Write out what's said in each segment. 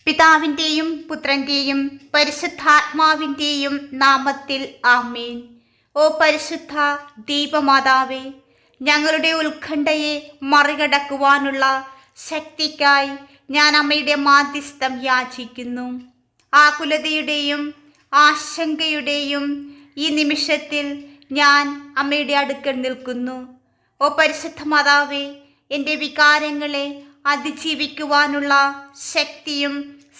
പിതാവിൻ്റെയും പുത്രൻ്റെയും പരിശുദ്ധാത്മാവിൻ്റെയും നാമത്തിൽ ആമേൻ. ഓ പരിശുദ്ധ ദൈവമാതാവേ, ഞങ്ങളുടെ ഉത്കണ്ഠയെ മറികടക്കുവാനുള്ള ശക്തിക്കായി ഞാൻ അമ്മയുടെ മാധ്യസ്ഥം യാചിക്കുന്നു. ആകുലതയുടെയും ആശങ്കയുടെയും ഈ നിമിഷത്തിൽ ഞാൻ അമ്മയുടെ അടുക്കൽ നിൽക്കുന്നു. ഓ പരിശുദ്ധ മാതാവേ, എൻ്റെ വികാരങ്ങളെ അതിജീവിക്കുവാനുള്ള ശക്തിയും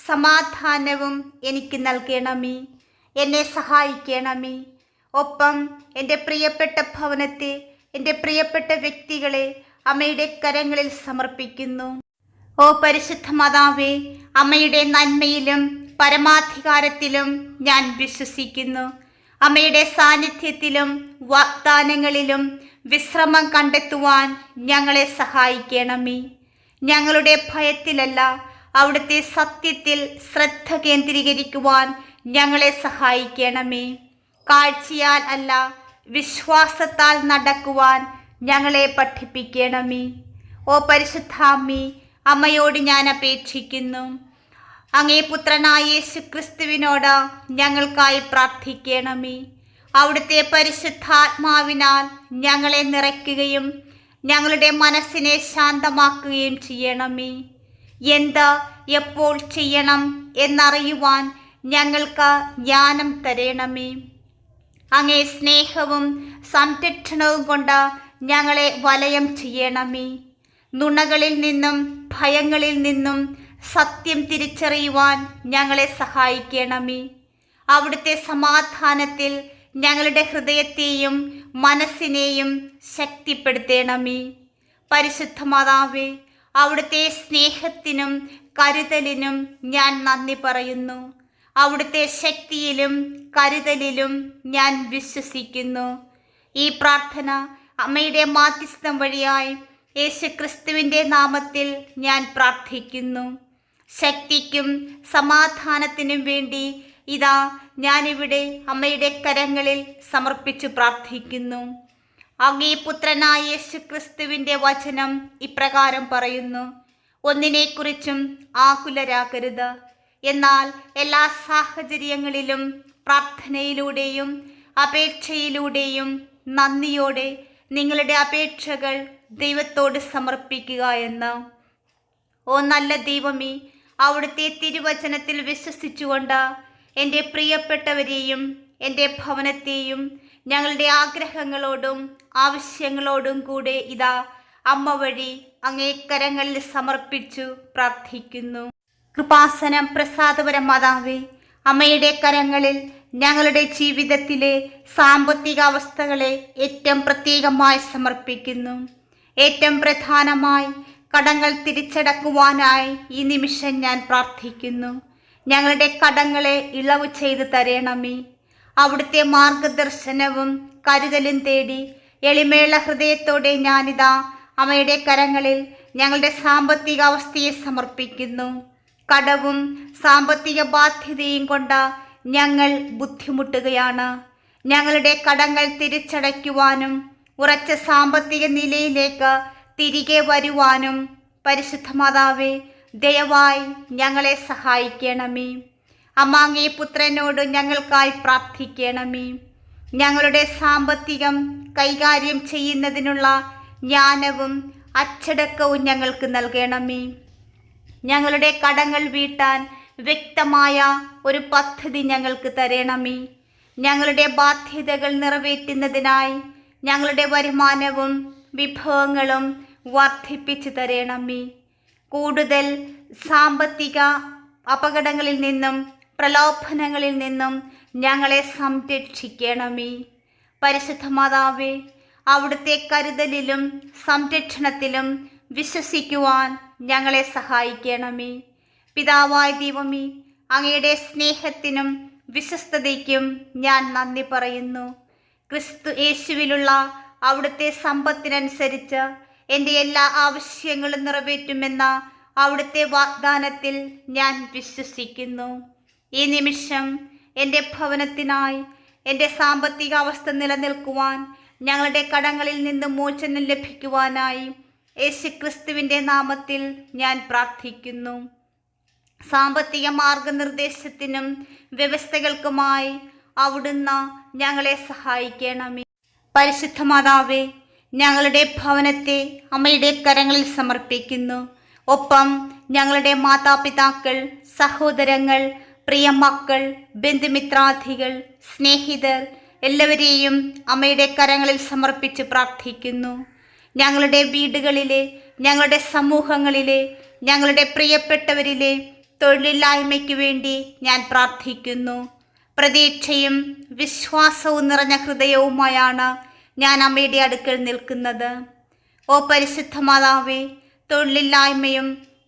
സമാധാനവും എനിക്ക് നൽകണമേ. എന്നെ സഹായിക്കണമേ. ഒപ്പം എൻ്റെ പ്രിയപ്പെട്ട ഭവനത്തെ, എൻ്റെ പ്രിയപ്പെട്ട വ്യക്തികളെ അമ്മയുടെ കരങ്ങളിൽ സമർപ്പിക്കുന്നു. ഓ പരിശുദ്ധ മാതാവേ, അമ്മയുടെ നന്മയിലും പരമാധികാരത്തിലും ഞാൻ വിശ്വസിക്കുന്നു. അമ്മയുടെ സാന്നിധ്യത്തിലും വാഗ്ദാനങ്ങളിലും വിശ്രമം കണ്ടെത്തുവാൻ ഞങ്ങളെ സഹായിക്കണമേ. ഞങ്ങളുടെ ഭയത്തിലല്ല, അവിടുത്തെ സത്യത്തിൽ ശ്രദ്ധ കേന്ദ്രീകരിക്കുവാൻ ഞങ്ങളെ സഹായിക്കണമേ. കാഴ്ചയാൽ അല്ല, വിശ്വാസത്താൽ നടക്കുവാൻ ഞങ്ങളെ പഠിപ്പിക്കണമേ. ഓ പരിശുദ്ധാമ്മേ, അമ്മയോട് ഞാൻ അപേക്ഷിക്കുന്നു. അങ്ങേ പുത്രനായ യേശുക്രിസ്തുവിനോട് ഞങ്ങൾക്കായി പ്രാർത്ഥിക്കണമേ. അവിടുത്തെ പരിശുദ്ധാത്മാവിനാൽ ഞങ്ങളെ നിറയ്ക്കുകയും ഞങ്ങളുടെ മനസ്സിനെ ശാന്തമാക്കുകയും ചെയ്യണമേ. എന്ത് എപ്പോൾ ചെയ്യണം എന്നറിയുവാൻ ഞങ്ങൾക്ക് ജ്ഞാനം തരണമേ. അങ്ങേ സ്നേഹവും സംരക്ഷണവും കൊണ്ട് ഞങ്ങളെ വലയം ചെയ്യണമേ. നുണകളിൽ നിന്നും ഭയങ്ങളിൽ നിന്നും സത്യം തിരിച്ചറിയുവാൻ ഞങ്ങളെ സഹായിക്കണമേ. അവിടുത്തെ സമാധാനത്തിൽ ഞങ്ങളുടെ ഹൃദയത്തെയും മനസ്സിനെയും ശക്തിപ്പെടുത്തണമേ. പരിശുദ്ധ മാതാവേ, അവിടുത്തെ സ്നേഹത്തിനും കരുതലിനും ഞാൻ നന്ദി പറയുന്നു. അവിടുത്തെ ശക്തിയിലും കരുതലിലും ഞാൻ വിശ്വസിക്കുന്നു. ഈ പ്രാർത്ഥന അമ്മയുടെ മാധ്യസ്ഥം വഴിയായി യേശുക്രിസ്തുവിൻ്റെ നാമത്തിൽ ഞാൻ പ്രാർത്ഥിക്കുന്നു. ശക്തിക്കും സമാധാനത്തിനും വേണ്ടി ഇതാ ഞാനിവിടെ അമ്മയുടെ കരങ്ങളിൽ സമർപ്പിച്ചു പ്രാർത്ഥിക്കുന്നു. അങ്ങേ പുത്രനായ യേശുക്രിസ്തുവിൻ്റെ വചനം ഇപ്രകാരം പറയുന്നു: ഒന്നിനെക്കുറിച്ചും ആകുലരാകരുത്, എന്നാൽ എല്ലാ സാഹചര്യങ്ങളിലും പ്രാർത്ഥനയിലൂടെയും അപേക്ഷയിലൂടെയും നന്ദിയോടെ നിങ്ങളുടെ അപേക്ഷകൾ ദൈവത്തോട് സമർപ്പിക്കുക എന്ന്. ഓ നല്ല ദൈവമേ, അവിടുത്തെ തിരുവചനത്തിൽ വിശ്വസിച്ചുകൊണ്ട് എൻ്റെ പ്രിയപ്പെട്ടവരെയും എൻ്റെ ഭവനത്തെയും ഞങ്ങളുടെ ആഗ്രഹങ്ങളോടും ആവശ്യങ്ങളോടും കൂടെ ഇതാ അമ്മ വഴി അങ്ങേ കരങ്ങളിൽ സമർപ്പിച്ചു പ്രാർത്ഥിക്കുന്നു. കൃപാസനം പ്രസാദപരം മാതാവേ, അമ്മയുടെ കരങ്ങളിൽ ഞങ്ങളുടെ ജീവിതത്തിലെ സാമ്പത്തിക അവസ്ഥകളെ ഏറ്റവും പ്രത്യേകമായി സമർപ്പിക്കുന്നു. ഏറ്റവും പ്രധാനമായി കടങ്ങൾ തിരിച്ചടക്കുവാനായി ഈ നിമിഷം ഞാൻ പ്രാർത്ഥിക്കുന്നു. ഞങ്ങളുടെ കടങ്ങളെ ഇളവ് ചെയ്തു തരണമേ. അവിടുത്തെ മാർഗദർശനവും കരുതലും തേടി എളിമയുള്ള ഹൃദയത്തോടെ ഞാനിതാ അമ്മയുടെ കരങ്ങളിൽ ഞങ്ങളുടെ സാമ്പത്തിക അവസ്ഥയെ സമർപ്പിക്കുന്നു. കടവും സാമ്പത്തിക ബാധ്യതയും കൊണ്ട് ഞങ്ങൾ ബുദ്ധിമുട്ടുകയാണ്. ഞങ്ങളുടെ കടങ്ങൾ തിരിച്ചടയ്ക്കുവാനും ഉറച്ച സാമ്പത്തിക നിലയിലേക്ക് തിരികെ വരുവാനും പരിശുദ്ധ മാതാവേ, ദയവായി ഞങ്ങളെ സഹായിക്കണമേ. അമ്മാങ്ങേ പുത്രനോട് ഞങ്ങൾക്കായി പ്രാർത്ഥിക്കണമേ. ഞങ്ങളുടെ സാമ്പത്തികം കൈകാര്യം ചെയ്യുന്നതിനുള്ള ജ്ഞാനവും അച്ചടക്കവും ഞങ്ങൾക്ക് നൽകണമേ. ഞങ്ങളുടെ കടങ്ങൾ വീട്ടാൻ വ്യക്തമായ ഒരു പദ്ധതി ഞങ്ങൾക്ക് തരണമേ. ഞങ്ങളുടെ ബാധ്യതകൾ നിറവേറ്റുന്നതിനായി ഞങ്ങളുടെ വരുമാനവും വിഭവങ്ങളും വർദ്ധിപ്പിച്ചു തരണമേ. കൂടുതൽ സാമ്പത്തിക അപകടങ്ങളിൽ നിന്നും പ്രലോഭനങ്ങളിൽ നിന്നും ഞങ്ങളെ സംരക്ഷിക്കണമേ. പരിശുദ്ധ മാതാവേ, അവിടുത്തെ കരുതലിലും സംരക്ഷണത്തിലും വിശ്വസിക്കുവാൻ ഞങ്ങളെ സഹായിക്കണമേ. പിതാവായ ദൈവമേ, അങ്ങയുടെ സ്നേഹത്തിനും വിശ്വസ്തതയ്ക്കും ഞാൻ നന്ദി പറയുന്നു. ക്രിസ്തു യേശുവിലുള്ള അവിടുത്തെ സമ്പത്തിനനുസരിച്ച് എൻ്റെ എല്ലാ ആവശ്യങ്ങളും നിറവേറ്റുമെന്ന അവിടുത്തെ വാഗ്ദാനത്തിൽ ഞാൻ വിശ്വസിക്കുന്നു. ഈ നിമിഷം എൻ്റെ ഭവനത്തിനായി എൻ്റെ സാമ്പത്തിക അവസ്ഥ നിലനിൽക്കുവാൻ, ഞങ്ങളുടെ കടങ്ങളിൽ നിന്ന് മോചനം ലഭിക്കുവാനായി യേശുക്രിസ്തുവിൻ്റെ നാമത്തിൽ ഞാൻ പ്രാർത്ഥിക്കുന്നു. സാമ്പത്തിക മാർഗനിർദ്ദേശത്തിനും വ്യവസ്ഥകൾക്കുമായി അവിടുന്ന് ഞങ്ങളെ സഹായിക്കണമേ. പരിശുദ്ധ മാതാവേ, ഞങ്ങളുടെ ഭവനത്തെ അമ്മയുടെ കരങ്ങളിൽ സമർപ്പിക്കുന്നു. ഒപ്പം ഞങ്ങളുടെ മാതാപിതാക്കൾ, സഹോദരങ്ങൾ, പ്രിയ മക്കൾ, ബന്ധുമിത്രാദികൾ, സ്നേഹിതർ എല്ലാവരെയും അമ്മയുടെ കരങ്ങളിൽ സമർപ്പിച്ച് പ്രാർത്ഥിക്കുന്നു. ഞങ്ങളുടെ വീടുകളിലെ, ഞങ്ങളുടെ സമൂഹങ്ങളിലെ, ഞങ്ങളുടെ പ്രിയപ്പെട്ടവരിലെ തൊഴിലില്ലായ്മയ്ക്ക് വേണ്ടി ഞാൻ പ്രാർത്ഥിക്കുന്നു. പ്രതീക്ഷയും വിശ്വാസവും നിറഞ്ഞ ഹൃദയവുമായാണ് ഞാൻ അമ്മയുടെ അടുക്കൽ നിൽക്കുന്നത്. ഓ പരിശുദ്ധ മാതാവേ, തൊഴിലില്ലായ്മയും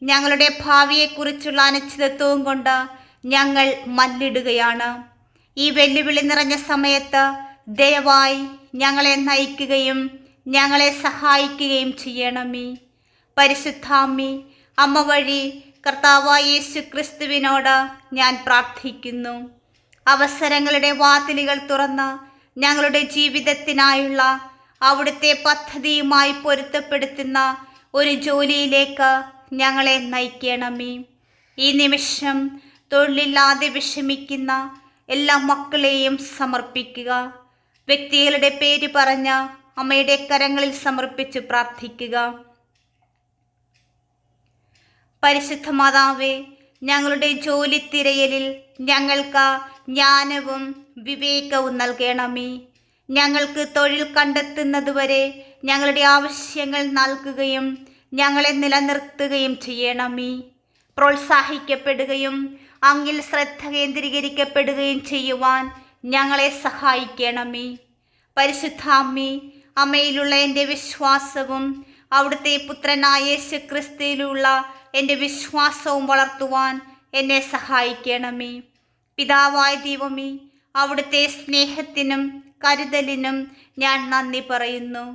ഞങ്ങളുടെ ഭാവിയെക്കുറിച്ചുള്ള അനിശ്ചിതത്വവും കൊണ്ട് ഞങ്ങൾ മല്ലിടുകയാണ്. ഈ വെല്ലുവിളി നിറഞ്ഞ സമയത്ത് ദയവായി ഞങ്ങളെ നയിക്കുകയും ഞങ്ങളെ സഹായിക്കുകയും ചെയ്യണമേ. പരിശുദ്ധാമ്മേ, അമ്മ വഴി കർത്താവായ യേശു ക്രിസ്തുവിനോട് ഞാൻ പ്രാർത്ഥിക്കുന്നു. അവസരങ്ങളുടെ വാതിലുകൾ തുറന്ന് ഞങ്ങളുടെ ജീവിതത്തിനായുള്ള അവിടുത്തെ പദ്ധതിയുമായി പൊരുത്തപ്പെടുത്തുന്ന ഒരു ജോലിയിലേക്ക് ഞങ്ങളെ നയിക്കണമേ. ഈ നിമിഷം തൊഴിലില്ലാതെ വിഷമിക്കുന്ന എല്ലാ മക്കളെയും സമർപ്പിക്കുക. വ്യക്തികളുടെ പേര് പറഞ്ഞ് അമ്മയുടെ കരങ്ങളിൽ സമർപ്പിച്ച് പ്രാർത്ഥിക്കുക. പരിശുദ്ധ മാതാവേ, ഞങ്ങളുടെ ജോലി തിരയലിൽ ഞങ്ങൾക്ക് ജ്ഞാനവും വിവേകവും നൽകണമേ. ഞങ്ങൾക്ക് തൊഴിൽ കണ്ടെത്തുന്നതുവരെ ഞങ്ങളുടെ ആവശ്യങ്ങൾ നൽകുകയും ഞങ്ങളെ നിലനിർത്തുകയും ചെയ്യണമേ. പ്രോത്സാഹിക്കപ്പെടുകയും അങ്ങിൽ ശ്രദ്ധ കേന്ദ്രീകരിക്കപ്പെടുകയും ചെയ്യുവാൻ ഞങ്ങളെ സഹായിക്കണമേ. പരിശുദ്ധാമ്മേ, അമ്മയിലുള്ള എൻ്റെ വിശ്വാസവും അവിടുത്തെ പുത്രനായ യേശു ക്രിസ്തുവിലുള്ള എൻ്റെ വിശ്വാസവും വളർത്തുവാൻ എന്നെ സഹായിക്കണമേ. പിതാവായ ദൈവമേ, അവിടുത്തെ സ്നേഹത്തിനും കരുതലിനും ഞാൻ നന്ദി പറയുന്നു.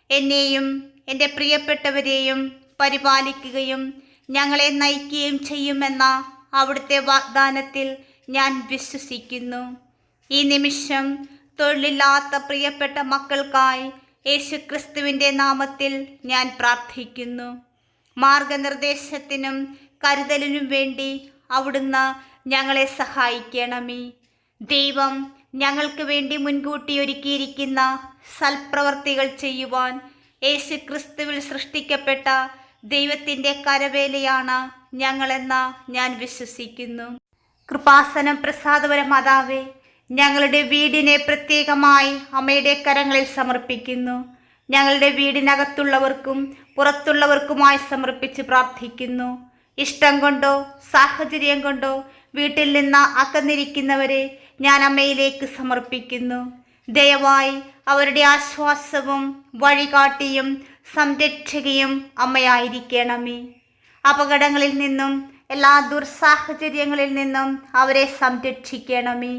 എന്നെയും എൻ്റെ പ്രിയപ്പെട്ടവരെയും പരിപാലിക്കുകയും ഞങ്ങളെ നയിക്കുകയും ചെയ്യുമെന്ന അവിടുത്തെ വാഗ്ദാനത്തിൽ ഞാൻ വിശ്വസിക്കുന്നു. ഈ നിമിഷം തൊഴിലില്ലാത്ത പ്രിയപ്പെട്ട മക്കൾക്കായി യേശു ക്രിസ്തുവിൻ്റെ നാമത്തിൽ ഞാൻ പ്രാർത്ഥിക്കുന്നു. മാർഗനിർദ്ദേശത്തിനും കരുതലിനും വേണ്ടി അവിടുന്ന് ഞങ്ങളെ സഹായിക്കണമേ. ദൈവം ഞങ്ങൾക്ക് വേണ്ടി മുൻകൂട്ടി ഒരുക്കിയിരിക്കുന്ന സൽപ്രവർത്തികൾ ചെയ്യുവാൻ യേശു ക്രിസ്തുവിൽ സൃഷ്ടിക്കപ്പെട്ട ദൈവത്തിൻ്റെ കരവേലയാണ് ഞങ്ങളെന്ന് ഞാൻ വിശ്വസിക്കുന്നു. കൃപാസനം പ്രസാദപര മാതാവേ, ഞങ്ങളുടെ വീടിനെ പ്രത്യേകമായി അമ്മയുടെ കരങ്ങളിൽ സമർപ്പിക്കുന്നു. ഞങ്ങളുടെ വീടിനകത്തുള്ളവർക്കും പുറത്തുള്ളവർക്കുമായി സമർപ്പിച്ച് പ്രാർത്ഥിക്കുന്നു. ഇഷ്ടം കൊണ്ടോ സാഹചര്യം കൊണ്ടോ വീട്ടിൽ നിന്ന് അകന്നിരിക്കുന്നവരെ ഞാൻ അമ്മയിലേക്ക് സമർപ്പിക്കുന്നു. ദയവായി അവരുടെ ആശ്വാസവും വഴികാട്ടിയും സംരക്ഷകയും അമ്മയായിരിക്കണമേ. അപകടങ്ങളിൽ നിന്നും എല്ലാ ദുർസാഹചര്യങ്ങളിൽ നിന്നും അവരെ സംരക്ഷിക്കണമേ.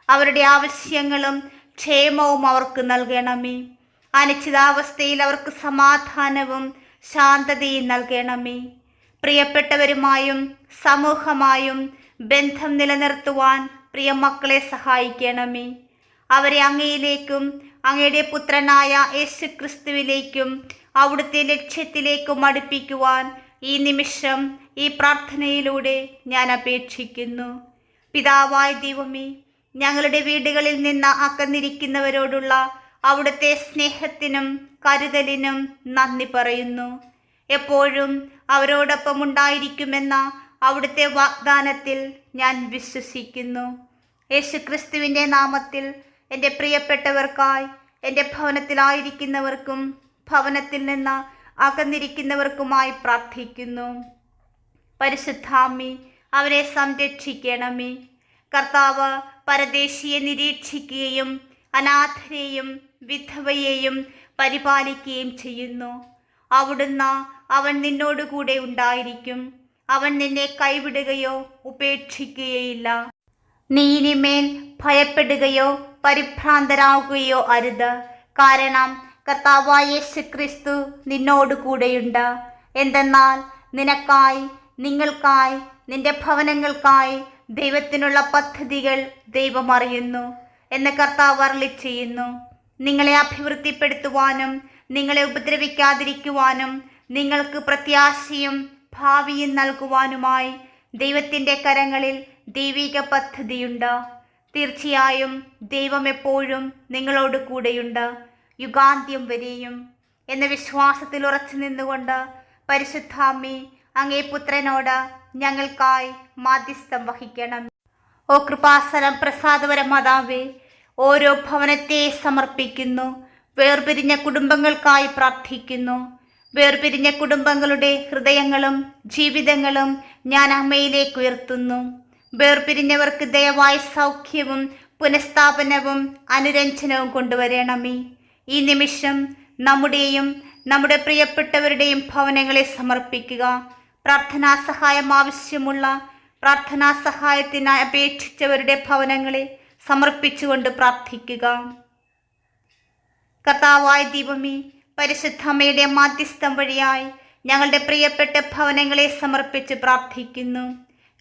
അവരുടെ ആവശ്യങ്ങളും ക്ഷേമവും അവർക്ക് നൽകണമേ. അനിശ്ചിതാവസ്ഥയിൽ അവർക്ക് സമാധാനവും ശാന്തതയും നൽകണമേ. പ്രിയപ്പെട്ടവരുമായും സമൂഹമായും ബന്ധം നിലനിർത്തുവാൻ പ്രിയ മക്കളെ സഹായിക്കണമേ. അവരെ അങ്ങയിലേക്കും അങ്ങയുടെ പുത്രനായ യേശു ക്രിസ്തുവിലേക്കും അവിടുത്തെ ലക്ഷ്യത്തിലേക്കും അടുപ്പിക്കുവാൻ ഈ നിമിഷം ഈ പ്രാർത്ഥനയിലൂടെ ഞാൻ അപേക്ഷിക്കുന്നു. പിതാവായ ദൈവമേ, ഞങ്ങളുടെ വീടുകളിൽ നിന്ന് അകന്നിരിക്കുന്നവരോടുള്ള അവിടുത്തെ സ്നേഹത്തിനും കരുതലിനും നന്ദി പറയുന്നു. എപ്പോഴും അവരോടൊപ്പം ഉണ്ടായിരിക്കുമെന്ന അവിടുത്തെ വാഗ്ദാനത്തിൽ ഞാൻ വിശ്വസിക്കുന്നു. യേശു ക്രിസ്തുവിൻ്റെ നാമത്തിൽ എൻ്റെ പ്രിയപ്പെട്ടവർക്കായി, എൻ്റെ ഭവനത്തിലായിരിക്കുന്നവർക്കും ഭവനത്തിൽ നിന്ന് അകന്നിരിക്കുന്നവർക്കുമായി പ്രാർത്ഥിക്കുന്നു. പരിശുദ്ധാമ്മേ, അവരെ സംരക്ഷിക്കണമേ. കർത്താവ് പരദേശിയെ നിരീക്ഷിക്കുകയും അനാഥരെയും വിധവയെയും പരിപാലിക്കുകയും ചെയ്യുന്നു. അവിടുന്ന് അവൻ നിന്നോടുകൂടെ ഉണ്ടായിരിക്കും. അവൻ നിന്നെ കൈവിടുകയോ ഉപേക്ഷിക്കുകയില്ല. നീ ഇനിമേൽ ഭയപ്പെടുകയോ പരിഭ്രാന്തരാകുകയോ അരുത്. കാരണം കർത്താവായ യേശു ക്രിസ്തു നിന്നോട് കൂടെയുണ്ട്. എന്തെന്നാൽ നിനക്കായി, നിങ്ങൾക്കായി, നിന്റെ ഭവനങ്ങൾക്കായി ദൈവത്തിനുള്ള പദ്ധതികൾ ദൈവം അറിയുന്നു എന്ന് കർത്താവ് അരുളി ചെയ്യുന്നു. നിങ്ങളെ അഭിവൃദ്ധിപ്പെടുത്തുവാനും നിങ്ങളെ ഉപദ്രവിക്കാതിരിക്കുവാനും നിങ്ങൾക്ക് പ്രത്യാശയും ഭാവിയും നൽകുവാനുമായി ദൈവത്തിൻ്റെ കരങ്ങളിൽ ദൈവിക പദ്ധതിയുണ്ട്. തീർച്ചയായും ദൈവം എപ്പോഴും നിങ്ങളോട് കൂടെയുണ്ട്, യുഗാന്ത്യം വരെയും എന്ന വിശ്വാസത്തിൽ ഉറച്ചു നിന്നുകൊണ്ട് പരിശുദ്ധാമ്മേ, അങ്ങേ പുത്രനോട് ഞങ്ങൾക്കായി മാധ്യസ്ഥം വഹിക്കണം. ഓ കൃപാസനം പ്രസാദപര മാതാവേ, ഓരോ ഭവനത്തെ സമർപ്പിക്കുന്നു. വേർപിരിഞ്ഞ കുടുംബങ്ങൾക്കായി പ്രാർത്ഥിക്കുന്നു. വേർപിരിഞ്ഞ കുടുംബങ്ങളുടെ ഹൃദയങ്ങളും ജീവിതങ്ങളും ഞാൻ അമ്മയിലേക്ക് ഉയർത്തുന്നു. വേർപിരിഞ്ഞവർക്ക് ദയവായി സൗഖ്യവും പുനഃസ്ഥാപനവും അനുരഞ്ജനവും കൊണ്ടുവരണമേ. ഈ നിമിഷം നമ്മുടെയും നമ്മുടെ പ്രിയപ്പെട്ടവരുടെയും ഭവനങ്ങളെ സമർപ്പിക്കുക. പ്രാർത്ഥനാ സഹായം ആവശ്യമുള്ള, പ്രാർത്ഥനാ സഹായത്തിനായി അപേക്ഷിച്ചവരുടെ ഭവനങ്ങളെ സമർപ്പിച്ചുകൊണ്ട് പ്രാർത്ഥിക്കുക. കർത്താവായ ദൈവമേ, പരിശുദ്ധമ്മയുടെ മാധ്യസ്ഥം വഴിയായി ഞങ്ങളുടെ പ്രിയപ്പെട്ട ഭവനങ്ങളെ സമർപ്പിച്ച് പ്രാർത്ഥിക്കുന്നു.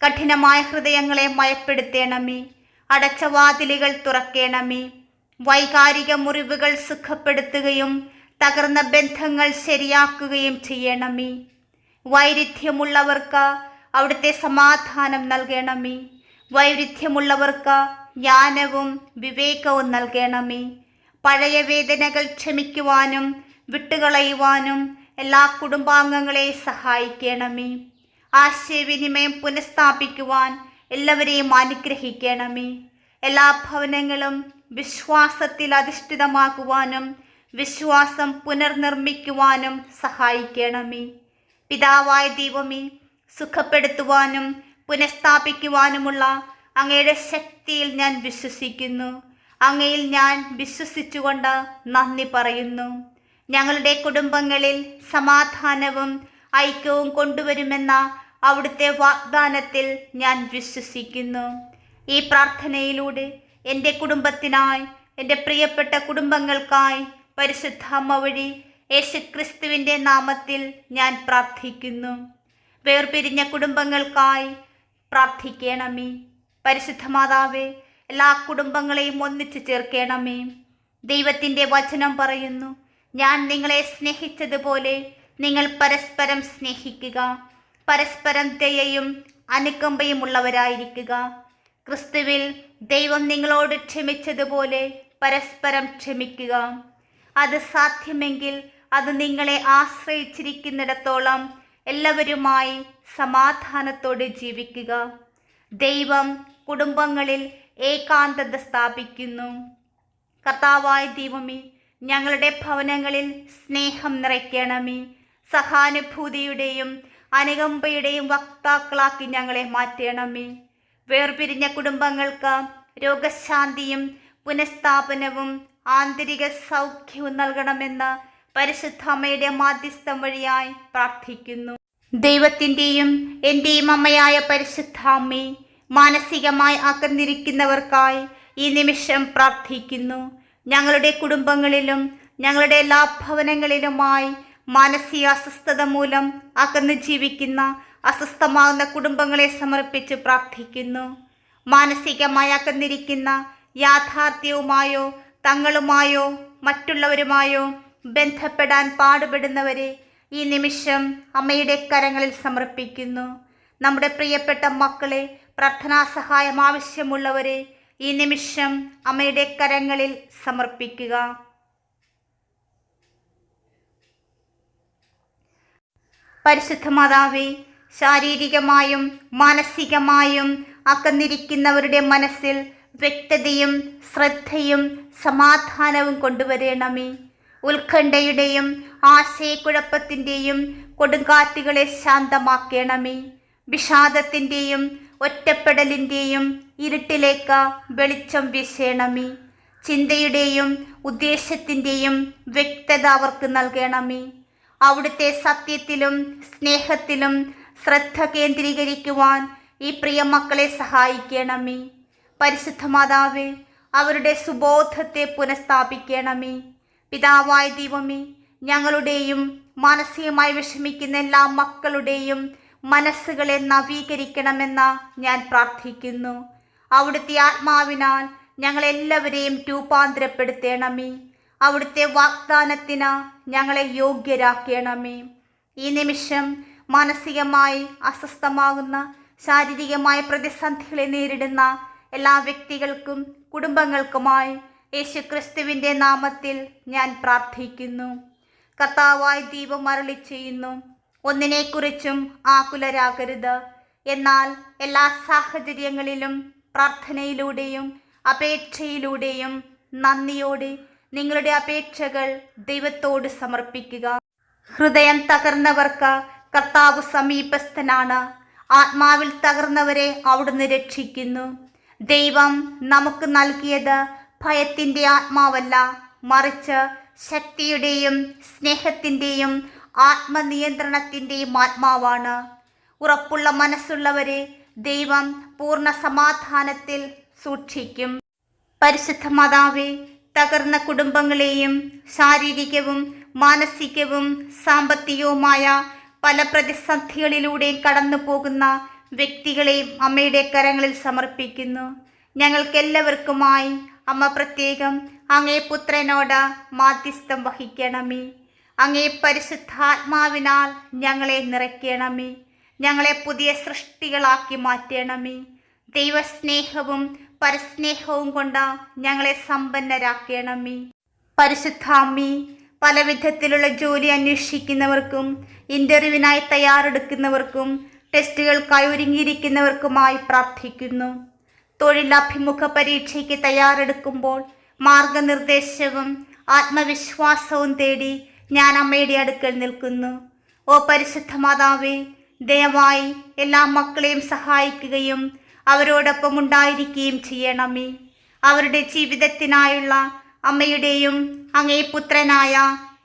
കഠിനമായ ഹൃദയങ്ങളെ മയപ്പെടുത്തണമേ. അടച്ച വാതിലുകൾ തുറക്കണമേ. വൈകാരിക മുറിവുകൾ സുഖപ്പെടുത്തുകയും തകർന്ന ബന്ധങ്ങൾ ശരിയാക്കുകയും ചെയ്യണമേ. വൈരുദ്ധ്യമുള്ളവർക്ക് അവിടുത്തെ സമാധാനം നൽകണമേ. വൈരുദ്ധ്യമുള്ളവർക്ക് ജ്ഞാനവും വിവേകവും നൽകണമേ. പഴയ വേദനകൾ ക്ഷമിക്കുവാനും വിട്ടുകളയുവാനും എല്ലാ കുടുംബാംഗങ്ങളെ സഹായിക്കണമേ. ആശയവിനിമയം പുനഃസ്ഥാപിക്കുവാൻ എല്ലാവരെയും അനുഗ്രഹിക്കണമേ. എല്ലാ ഭവനങ്ങളും വിശ്വാസത്തിൽ അധിഷ്ഠിതമാക്കുവാനും വിശ്വാസം പുനർനിർമ്മിക്കുവാനും സഹായിക്കണമേ. പിതാവായ ദൈവമേ, സുഖപ്പെടുത്തുവാനും പുനഃസ്ഥാപിക്കുവാനുമുള്ള അങ്ങയുടെ ശക്തിയിൽ ഞാൻ വിശ്വസിക്കുന്നു. അങ്ങയിൽ ഞാൻ വിശ്വസിച്ചുകൊണ്ട് നന്ദി പറയുന്നു. ഞങ്ങളുടെ കുടുംബങ്ങളിൽ സമാധാനവും ഐക്യവും കൊണ്ടുവരുമെന്ന അവിടുത്തെ വാഗ്ദാനത്തിൽ ഞാൻ വിശ്വസിക്കുന്നു. ഈ പ്രാർത്ഥനയിലൂടെ എൻ്റെ കുടുംബത്തിനായി, എൻ്റെ പ്രിയപ്പെട്ട കുടുംബങ്ങൾക്കായി പരിശുദ്ധ അമ്മ വഴി യേശുക്രിസ്തുവിൻ്റെ നാമത്തിൽ ഞാൻ പ്രാർത്ഥിക്കുന്നു. വേർപിരിഞ്ഞ കുടുംബങ്ങൾക്കായി പ്രാർത്ഥിക്കണമേ. പരിശുദ്ധ മാതാവേ, എല്ലാ കുടുംബങ്ങളെയും ഒന്നിച്ചു ചേർക്കണമേ. ദൈവത്തിൻ്റെ വചനം പറയുന്നു, ഞാൻ നിങ്ങളെ സ്നേഹിച്ചതുപോലെ നിങ്ങൾ പരസ്പരം സ്നേഹിക്കുക. പരസ്പരം ദയയും അനുകമ്പയും ഉള്ളവരായിരിക്കുക. ക്രിസ്തുവിൽ ദൈവം നിങ്ങളോട് ക്ഷമിച്ചതുപോലെ പരസ്പരം ക്ഷമിക്കുക. അത് സാധ്യമെങ്കിൽ അത് നിങ്ങളെ ആശ്രയിച്ചിരിക്കുന്നിടത്തോളം എല്ലാവരുമായി സമാധാനത്തോടെ ജീവിക്കുക. ദൈവം കുടുംബങ്ങളിൽ ഏകാന്തത സ്ഥാപിക്കുന്നു. കർത്താവായ ദൈവമേ, ഞങ്ങളുടെ ഭവനങ്ങളിൽ സ്നേഹം നിറയ്ക്കണമേ. സഹാനുഭൂതിയുടെയും അനുകമ്പയുടെയും വക്താക്കളാക്കി ഞങ്ങളെ മാറ്റണമേ. വേർപിരിഞ്ഞ കുടുംബങ്ങൾക്ക് രോഗശാന്തിയും പുനഃസ്ഥാപനവും ആന്തരിക സൗഖ്യവും നൽകണമെന്ന് പരിശുദ്ധ അമ്മയുടെ മാധ്യസ്ഥം വഴിയായി പ്രാർത്ഥിക്കുന്നു. ദൈവത്തിൻ്റെയും എൻ്റെയും അമ്മയായ പരിശുദ്ധ അമ്മേ, മാനസികമായി അകന്നിരിക്കുന്നവർക്കായി ഈ നിമിഷം പ്രാർത്ഥിക്കുന്നു. ഞങ്ങളുടെ കുടുംബങ്ങളിലും ഞങ്ങളുടെ എല്ലാ ഭവനങ്ങളിലുമായി മാനസിക അസ്വസ്ഥത മൂലം അകന്നു ജീവിക്കുന്ന അസ്വസ്ഥമാകുന്ന കുടുംബങ്ങളെ സമർപ്പിച്ച് പ്രാർത്ഥിക്കുന്നു. മാനസികമായി അകന്നിരിക്കുന്ന, യാഥാർത്ഥ്യവുമായോ തങ്ങളുമായോ മറ്റുള്ളവരുമായോ ബന്ധപ്പെടാൻ പാടുപെടുന്നവരെ ഈ നിമിഷം അമ്മയുടെ കരങ്ങളിൽ സമർപ്പിക്കുന്നു. നമ്മുടെ പ്രിയപ്പെട്ട മക്കളെ, പ്രാർത്ഥനാ സഹായം ആവശ്യമുള്ളവരെ ഈ നിമിഷം അമ്മയുടെ കരങ്ങളിൽ സമർപ്പിക്കുക. പരിശുദ്ധ മാതാവേ, ശാരീരികമായും മാനസികമായും അകന്നിരിക്കുന്നവരുടെ മനസ്സിൽ വ്യക്തതയും ശ്രദ്ധയും സമാധാനവും കൊണ്ടുവരണമേ. ഉത്കണ്ഠയുടെയും ആശയക്കുഴപ്പത്തിൻ്റെയും കൊടുങ്കാറ്റുകളെ ശാന്തമാക്കണമേ. വിഷാദത്തിൻ്റെയും ഒറ്റപ്പെടലിൻ്റെയും ഇരുട്ടിലേക്ക് വെളിച്ചം വീശണമേ. ചിന്തയുടെയും ഉദ്ദേശത്തിൻ്റെയും വ്യക്തത അവർക്ക് നൽകണമേ. അവിടുത്തെ സത്യത്തിലും സ്നേഹത്തിലും ശ്രദ്ധ കേന്ദ്രീകരിക്കുവാൻ ഈ പ്രിയ മക്കളെ സഹായിക്കണമേ. പരിശുദ്ധ മാതാവേ, അവരുടെ സുബോധത്തെ പുനഃസ്ഥാപിക്കണമേ. പിതാവായ ദൈവമേ, ഞങ്ങളുടെയും മാനസികമായി വിഷമിക്കുന്ന എല്ലാ മക്കളുടെയും മനസ്സുകളെ നവീകരിക്കണമെന്ന് ഞാൻ പ്രാർത്ഥിക്കുന്നു. അവിടുത്തെ ആത്മാവിനാൽ ഞങ്ങളെല്ലാവരെയും രൂപാന്തരപ്പെടുത്തണമേ. അവിടുത്തെ വാഗ്ദാനത്തിന് ഞങ്ങളെ യോഗ്യരാക്കണമേ. ഈ നിമിഷം മാനസികമായി അസ്വസ്ഥമാകുന്ന ശാരീരികമായ പ്രതിസന്ധികളെ നേരിടുന്ന എല്ലാ വ്യക്തികൾക്കും കുടുംബങ്ങൾക്കുമായി യേശുക്രിസ്തുവിൻ്റെ നാമത്തിൽ ഞാൻ പ്രാർത്ഥിക്കുന്നു. കർത്താവായ ദൈവം അരുളി ചെയ്യുന്നു, ഒന്നിനെക്കുറിച്ചും ആകുലരാകരുത്. എന്നാൽ എല്ലാ സാഹചര്യങ്ങളിലും പ്രാർത്ഥനയിലൂടെയും അപേക്ഷയിലൂടെയും നന്ദിയോടെ നിങ്ങളുടെ അപേക്ഷകൾ ദൈവത്തോട് സമർപ്പിക്കുക. ഹൃദയം തകർന്നവർക്ക് കർത്താവ് സമീപസ്ഥനാണ്. ആത്മാവിൽ തകർന്നവരെ അവിടുന്ന് രക്ഷിക്കുന്നു. ദൈവം നമുക്ക് നൽകിയത് ഭയത്തിൻ്റെ ആത്മാവല്ല, മറിച്ച് ശക്തിയുടെയും സ്നേഹത്തിൻ്റെയും ആത്മനിയന്ത്രണത്തിൻ്റെയും ആത്മാവാണ്. ഉറപ്പുള്ള മനസ്സുള്ളവരെ ദൈവം പൂർണ്ണ സമാധാനത്തിൽ സൂക്ഷിക്കും. പരിശുദ്ധ മാതാവേ, തകർന്ന കുടുംബങ്ങളെയും ശാരീരികവും മാനസികവും സാമ്പത്തികവുമായ പല പ്രതിസന്ധികളിലൂടെയും കടന്നു പോകുന്ന വ്യക്തികളെയും അമ്മയുടെ കരങ്ങളിൽ സമർപ്പിക്കുന്നു. ഞങ്ങൾക്കെല്ലാവർക്കുമായി അമ്മ പ്രത്യേകം അങ്ങേ പുത്രനോട് മാധ്യസ്ഥം വഹിക്കണമേ. അങ്ങേ പരിശുദ്ധാത്മാവിനാൽ ഞങ്ങളെ നിറയ്ക്കണമേ. ഞങ്ങളെ പുതിയ സൃഷ്ടികളാക്കി മാറ്റണമേ. ദൈവസ്നേഹവും പരസ്നേഹവും കൊണ്ട് ഞങ്ങളെ സമ്പന്നരാക്കണമേ. പരിശുദ്ധാമ്മേ, പല വിധത്തിലുള്ള ജോലി അന്വേഷിക്കുന്നവർക്കും ഇൻ്റർവ്യൂവിനായി തയ്യാറെടുക്കുന്നവർക്കും ടെസ്റ്റുകൾക്കായി ഒരുങ്ങിയിരിക്കുന്നവർക്കുമായി പ്രാർത്ഥിക്കുന്നു. തൊഴിലഭിമുഖ പരീക്ഷയ്ക്ക് തയ്യാറെടുക്കുമ്പോൾ മാർഗനിർദ്ദേശവും ആത്മവിശ്വാസവും തേടി ഞാൻ അമ്മയുടെ അടുക്കൽ നിൽക്കുന്നു. ഓ പരിശുദ്ധ മാതാവേ, ദയവായി എല്ലാ മക്കളെയും സഹായിക്കുകയും അവരോടൊപ്പം ഉണ്ടായിരിക്കുകയും ചെയ്യണമേ. അവരുടെ ജീവിതത്തിനായുള്ള അമ്മയുടെയും അങ്ങേ പുത്രനായ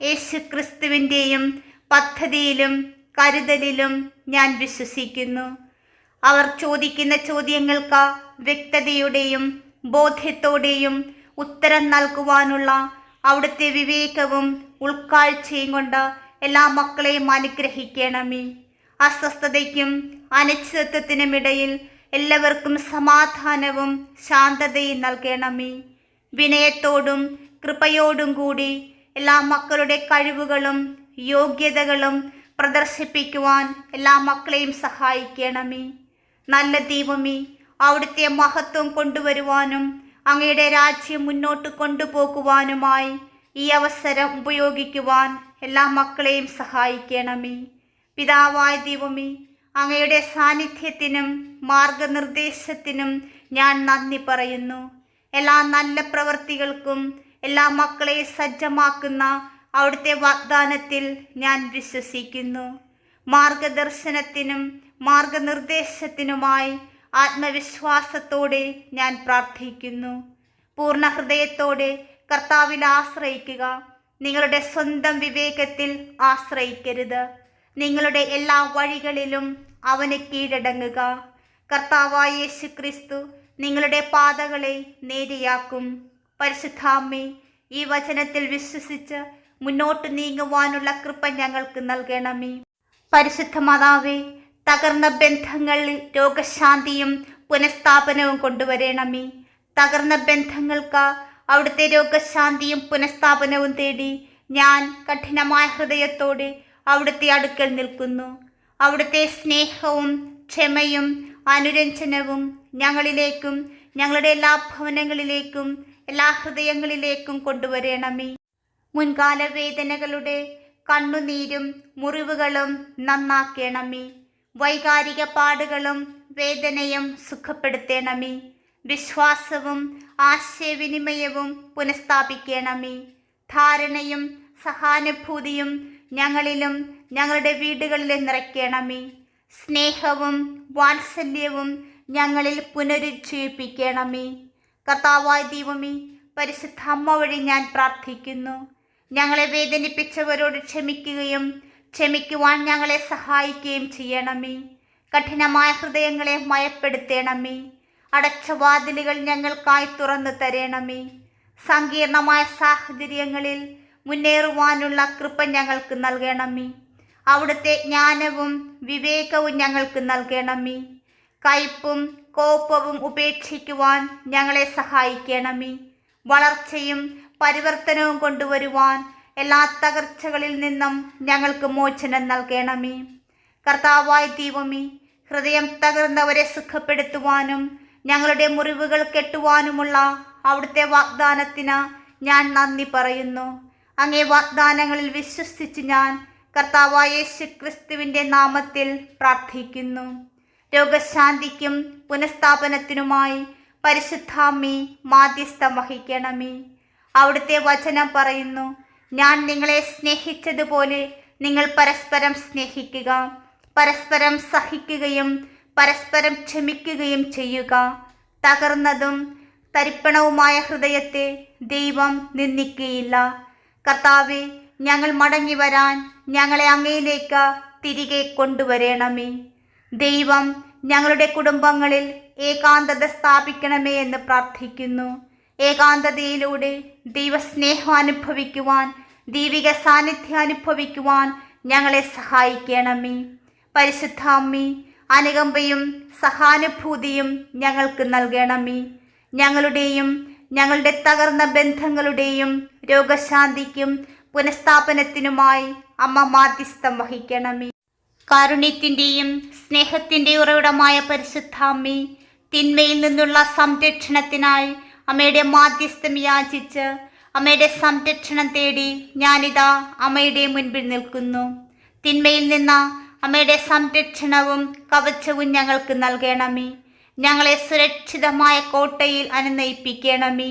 യേശുക്രിസ്തുവിൻ്റെയും പദ്ധതിയിലും കരുതലിലും ഞാൻ വിശ്വസിക്കുന്നു. അവർ ചോദിക്കുന്ന ചോദ്യങ്ങൾക്ക് വ്യക്തതയോടെയും ബോധ്യത്തോടെയും ഉത്തരം നൽകുവാനുള്ള അവിടുത്തെ വിവേകവും ഉൾക്കാഴ്ചയും കൊണ്ട് എല്ലാ മക്കളെയും അനുഗ്രഹിക്കണമേ. അസ്വസ്ഥതയ്ക്കും അനിശ്ചിതത്വത്തിനുമിടയിൽ എല്ലാവർക്കും സമാധാനവും ശാന്തതയും നൽകണമേ. വിനയത്തോടും കൃപയോടും കൂടി എല്ലാ മക്കളുടെ കഴിവുകളും യോഗ്യതകളും പ്രദർശിപ്പിക്കുവാൻ എല്ലാ മക്കളെയും സഹായിക്കണമേ. നല്ല ദൈവമേ, അവിടുത്തെ മഹത്വം കൊണ്ടുവരുവാനും അങ്ങയുടെ രാജ്യം മുന്നോട്ട് കൊണ്ടുപോകുവാനുമായി ഈ അവസരം ഉപയോഗിക്കുവാൻ എല്ലാ മക്കളെയും സഹായിക്കണമേ. പിതാവായ ദൈവമേ, അങ്ങയുടെ സാന്നിധ്യത്തിനും മാർഗനിർദ്ദേശത്തിനും ഞാൻ നന്ദി പറയുന്നു. എല്ലാ നല്ല പ്രവൃത്തികൾക്കും എല്ലാ മക്കളെ സജ്ജമാക്കുന്ന അവിടുത്തെ വാഗ്ദാനത്തിൽ ഞാൻ വിശ്വസിക്കുന്നു. മാർഗദർശനത്തിനും മാർഗനിർദ്ദേശത്തിനുമായി ആത്മവിശ്വാസത്തോടെ ഞാൻ പ്രാർത്ഥിക്കുന്നു. പൂർണ്ണ ഹൃദയത്തോടെ കർത്താവിൽ ആശ്രയിക്കുക. നിങ്ങളുടെ സ്വന്തം വിവേകത്തിൽ ആശ്രയിക്കരുത്. നിങ്ങളുടെ എല്ലാ വഴികളിലും അവന് കീഴടങ്ങുക. കർത്താവായ യേശുക്രിസ്തു നിങ്ങളുടെ പാതകളെ നേരെയാക്കും. പരിശുദ്ധാമ്മേ, ഈ വചനത്തിൽ വിശ്വസിച്ച് മുന്നോട്ട് നീങ്ങുവാനുള്ള കൃപ ഞങ്ങൾക്ക് നൽകണമേ. പരിശുദ്ധ മാതാവേ, തകർന്ന ബന്ധങ്ങളിൽ രോഗശാന്തിയും പുനഃസ്ഥാപനവും കൊണ്ടുവരണമേ. തകർന്ന ബന്ധങ്ങൾക്ക് അവിടുത്തെ രോഗശാന്തിയും പുനഃസ്ഥാപനവും തേടി ഞാൻ കഠിനമായ ഹൃദയത്തോടെ അവിടുത്തെ അടുക്കൽ നിൽക്കുന്നു. അവിടുത്തെ സ്നേഹവും ക്ഷമയും അനുരഞ്ജനവും ഞങ്ങളിലേക്കും ഞങ്ങളുടെ എല്ലാ ഭവനങ്ങളിലേക്കും എല്ലാ ഹൃദയങ്ങളിലേക്കും കൊണ്ടുവരണമേ. മുൻകാല വേദനകളുടെ കണ്ണുനീരും മുറിവുകളും നന്നാക്കണമേ. വൈകാരിക പാടുകളും വേദനയും സുഖപ്പെടുത്തണമേ. വിശ്വാസവും ആശയവിനിമയവും പുനഃസ്ഥാപിക്കണമേ. ധാരണയും സഹാനുഭൂതിയും ഞങ്ങളിലും ഞങ്ങളുടെ വീടുകളിലും നിറയ്ക്കണമേ. സ്നേഹവും വാത്സല്യവും ഞങ്ങളിൽ പുനരുജ്ജീവിപ്പിക്കണമേ. കർത്താവായ ദൈവമേ, പരിശുദ്ധ അമ്മ വഴി ഞാൻ പ്രാർത്ഥിക്കുന്നു. ഞങ്ങളെ വേദനിപ്പിച്ചവരോട് ക്ഷമിക്കുകയും ക്ഷമിക്കുവാൻ ഞങ്ങളെ സഹായിക്കുകയും ചെയ്യണമേ. കഠിനമായ ഹൃദയങ്ങളെ മയപ്പെടുത്തണമേ. അടച്ച വാതിലുകൾ ഞങ്ങൾക്കായി തുറന്നു തരണമേ. സങ്കീർണമായ സാഹചര്യങ്ങളിൽ മുന്നേറുവാനുള്ള കൃപ ഞങ്ങൾക്ക് നൽകണമേ. അവിടുത്തെ ജ്ഞാനവും വിവേകവും ഞങ്ങൾക്ക് നൽകണമേ. കയ്പും കോപവും ഉപേക്ഷിക്കുവാൻ ഞങ്ങളെ സഹായിക്കണമേ. വളർച്ചയും പരിവർത്തനവും കൊണ്ടുവരുവാൻ എല്ലാ തകർച്ചകളിൽ നിന്നും ഞങ്ങൾക്ക് മോചനം നൽകണമേ. കർത്താവായ ദൈവമേ, ഹൃദയം തകർന്നവരെ സുഖപ്പെടുത്തുവാനും ഞങ്ങളുടെ മുറിവുകൾ കെട്ടുവാനുമുള്ള അവിടുത്തെ വാഗ്ദാനത്തിന് ഞാൻ നന്ദി പറയുന്നു. അങ്ങേ വാഗ്ദാനങ്ങളിൽ വിശ്വസിച്ച് ഞാൻ കർത്താവായ യേശു ക്രിസ്തുവിൻ്റെ നാമത്തിൽ പ്രാർത്ഥിക്കുന്നു. രോഗശാന്തിക്കും പുനഃസ്ഥാപനത്തിനുമായി പരിശുദ്ധാമ്മി മാധ്യസ്ഥം വഹിക്കണമേ. അവിടുത്തെ വചനം പറയുന്നു, ഞാൻ നിങ്ങളെ സ്നേഹിച്ചതുപോലെ നിങ്ങൾ പരസ്പരം സ്നേഹിക്കുക, പരസ്പരം സഹിക്കുകയും പരസ്പരം ക്ഷമിക്കുകയും ചെയ്യുക. തകർന്നതും തരിപ്പണവുമായ ഹൃദയത്തെ ദൈവം നിന്ദിക്കുകയില്ല. കർത്താവേ, ഞങ്ങൾ മടങ്ങി വരാൻ ഞങ്ങളെ അങ്ങയിലേക്ക് തിരികെ കൊണ്ടുവരണമേ. ദൈവം ഞങ്ങളുടെ കുടുംബങ്ങളിൽ ഏകാന്തത സ്ഥാപിക്കണമേ എന്ന് പ്രാർത്ഥിക്കുന്നു. ഏകാന്തതയിലൂടെ ദൈവസ്നേഹം അനുഭവിക്കുവാൻ, ദൈവിക സാന്നിധ്യം അനുഭവിക്കുവാൻ ഞങ്ങളെ സഹായിക്കണമേ. പരിശുദ്ധാമ്മി, അനുകമ്പയും സഹാനുഭൂതിയും ഞങ്ങൾക്ക് നൽകണമേ. ഞങ്ങളുടെയും ഞങ്ങളുടെ തകർന്ന ബന്ധങ്ങളുടെയും രോഗശാന്തിക്കും പുനഃസ്ഥാപനത്തിനുമായി അമ്മ മാധ്യസ്ഥം വഹിക്കണമേ. കാരുണ്യത്തിൻ്റെയും സ്നേഹത്തിൻ്റെ ഉറവിടമായ പരിശുദ്ധാമ്മി, തിന്മയിൽ നിന്നുള്ള സംരക്ഷണത്തിനായി അമ്മയുടെ മാധ്യസ്ഥം യാചിച്ച് അമ്മയുടെ സംരക്ഷണം തേടി ഞാനിതാ അമ്മയുടെ മുൻപിൽ നിൽക്കുന്നു. തിന്മയിൽ നിന്ന് അമ്മയുടെ സംരക്ഷണവും കവചവും ഞങ്ങൾക്ക് നൽകണമേ. ഞങ്ങളെ സുരക്ഷിതമായ കോട്ടയിൽ അനുനയിപ്പിക്കണമേ.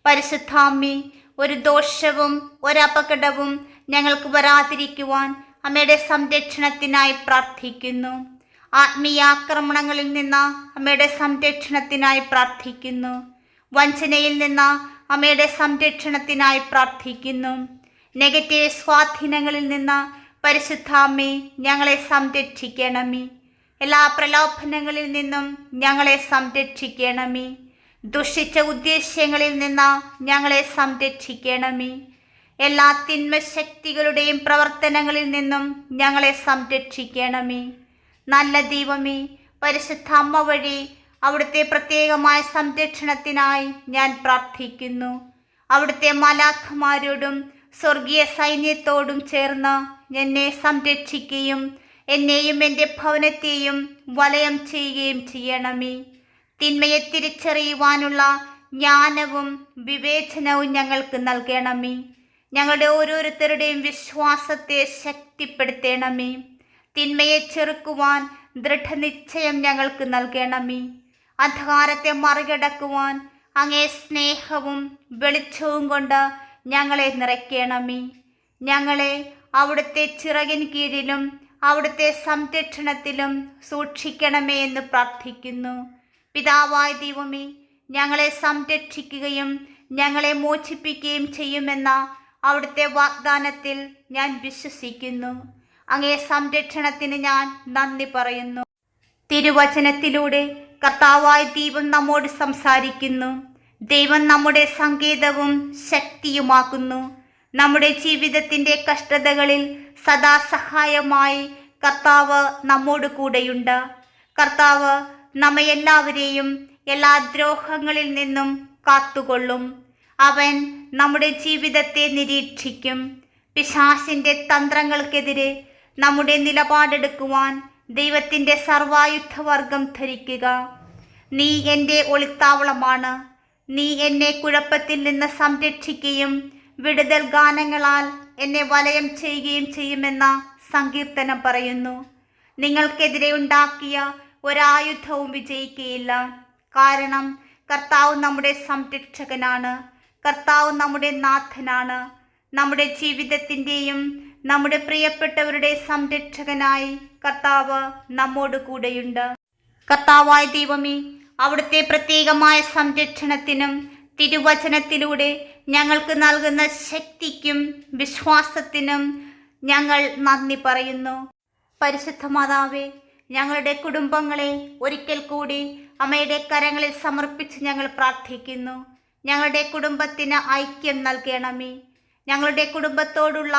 പരിശുദ്ധാമ്മി, ഒരു ദോഷവും ഒരപകടവും ഞങ്ങൾക്ക് വരാതിരിക്കുവാൻ അമ്മയുടെ സംരക്ഷണത്തിനായി പ്രാർത്ഥിക്കുന്നു. ആത്മീയാക്രമണങ്ങളിൽ നിന്ന് അമ്മയുടെ സംരക്ഷണത്തിനായി പ്രാർത്ഥിക്കുന്നു. വഞ്ചനയിൽ നിന്ന് അമ്മയുടെ സംരക്ഷണത്തിനായി പ്രാർത്ഥിക്കുന്നു. നെഗറ്റീവ് സ്വാധീനങ്ങളിൽ നിന്ന് പരിശുദ്ധാമ്മേ ഞങ്ങളെ സംരക്ഷിക്കണമേ. എല്ലാ പ്രലോഭനങ്ങളിൽ നിന്നും ഞങ്ങളെ സംരക്ഷിക്കണമേ. ദുഷിച്ച ഉദ്ദേശ്യങ്ങളിൽ നിന്ന് ഞങ്ങളെ സംരക്ഷിക്കണമേ. എല്ലാ തിന്മശക്തികളുടെയും പ്രവർത്തനങ്ങളിൽ നിന്നും ഞങ്ങളെ സംരക്ഷിക്കണമേ. നല്ല ദൈവമേ, പരിശുദ്ധ അമ്മ വഴി അവിടുത്തെ പ്രത്യേകമായ സംരക്ഷണത്തിനായി ഞാൻ പ്രാർത്ഥിക്കുന്നു. അവിടുത്തെ മാലാഖമാരോടും സ്വർഗീയ സൈന്യത്തോടും ചേർന്ന് എന്നെ സംരക്ഷിക്കുകയും എന്നെയും എൻ്റെ ഭവനത്തെയും വലയം ചെയ്യുകയും ചെയ്യണമേ. തിന്മയെ തിരിച്ചറിയുവാനുള്ള ജ്ഞാനവും വിവേചനവും ഞങ്ങൾക്ക് നൽകണമേ. ഞങ്ങളുടെ ഓരോരുത്തരുടെയും വിശ്വാസത്തെ ശക്തിപ്പെടുത്തണമേ. തിന്മയെ ചെറുക്കുവാൻ ദൃഢനിശ്ചയം ഞങ്ങൾക്ക് നൽകണമേ. അന്ധകാരത്തെ മറികടക്കുവാൻ അങ്ങേ സ്നേഹവും വെളിച്ചവും കൊണ്ട് ഞങ്ങളെ നിറയ്ക്കണമേ. ഞങ്ങളെ അവിടുത്തെ ചിറകിൻ കീഴിലും അവിടുത്തെ സംരക്ഷണത്തിലും സൂക്ഷിക്കണമേ എന്ന് പ്രാർത്ഥിക്കുന്നു. പിതാവായ ദൈവമേ, ഞങ്ങളെ സംരക്ഷിക്കുകയും ഞങ്ങളെ മോചിപ്പിക്കുകയും ചെയ്യുമെന്ന അവിടുത്തെ വാഗ്ദാനത്തിൽ ഞാൻ വിശ്വസിക്കുന്നു. അങ്ങേ സംരക്ഷണത്തിന് ഞാൻ നന്ദി പറയുന്നു. തിരുവചനത്തിലൂടെ കർത്താവായ ദൈവം നമ്മോട് സംസാരിക്കുന്നു. ദൈവം നമ്മുടെ സങ്കേതവും ശക്തിയുമാക്കുന്നു. നമ്മുടെ ജീവിതത്തിൻ്റെ കഷ്ടതകളിൽ സദാസഹായമായി കർത്താവ് നമ്മോട് കൂടെയുണ്ട്. കർത്താവ് നമ്മയെല്ലാവരെയും എല്ലാ ദ്രോഹങ്ങളിൽ നിന്നും കാത്തുകൊള്ളും. അവൻ നമ്മുടെ ജീവിതത്തെ നിരീക്ഷിക്കും. പിശാചിൻ്റെ തന്ത്രങ്ങൾക്കെതിരെ നമ്മുടെ നിലപാടെടുക്കുവാൻ ദൈവത്തിൻ്റെ സർവായുധവർഗം ധരിക്കുക. നീ എൻ്റെ ഒളിത്താവളമാണ്. നീ എന്നെ കുഴപ്പത്തിൽ നിന്ന് സംരക്ഷിക്കുകയും വിടുതൽ ഗാനങ്ങളാൽ എന്നെ വലയം ചെയ്യുകയും ചെയ്യുമെന്ന സങ്കീർത്തനം പറയുന്നു. നിങ്ങൾക്കെതിരെ ഉണ്ടാക്കിയ ഒരായുധവും വിജയിക്കുകയില്ല. കാരണം കർത്താവ് നമ്മുടെ സംരക്ഷകനാണ്. കർത്താവ് നമ്മുടെ നാഥനാണ്. നമ്മുടെ ജീവിതത്തിൻ്റെയും നമ്മുടെ പ്രിയപ്പെട്ടവരുടെ സംരക്ഷകനായി കർത്താവ് നമ്മോട് കൂടെയുണ്ട്. കർത്താവായ ദൈവമേ, അവിടുത്തെ പ്രത്യേകമായ സംരക്ഷണത്തിനും തിരുവചനത്തിലൂടെ ഞങ്ങൾക്ക് നൽകുന്ന ശക്തിക്കും വിശ്വാസത്തിനും ഞങ്ങൾ നന്ദി പറയുന്നു. പരിശുദ്ധ മാതാവേ, ഞങ്ങളുടെ കുടുംബങ്ങളെ ഒരിക്കൽ കൂടി അമ്മയുടെ കരങ്ങളിൽ സമർപ്പിച്ച് ഞങ്ങൾ പ്രാർത്ഥിക്കുന്നു. ഞങ്ങളുടെ കുടുംബത്തിന് ഐക്യം നൽകണമേ. ഞങ്ങളുടെ കുടുംബത്തോടുള്ള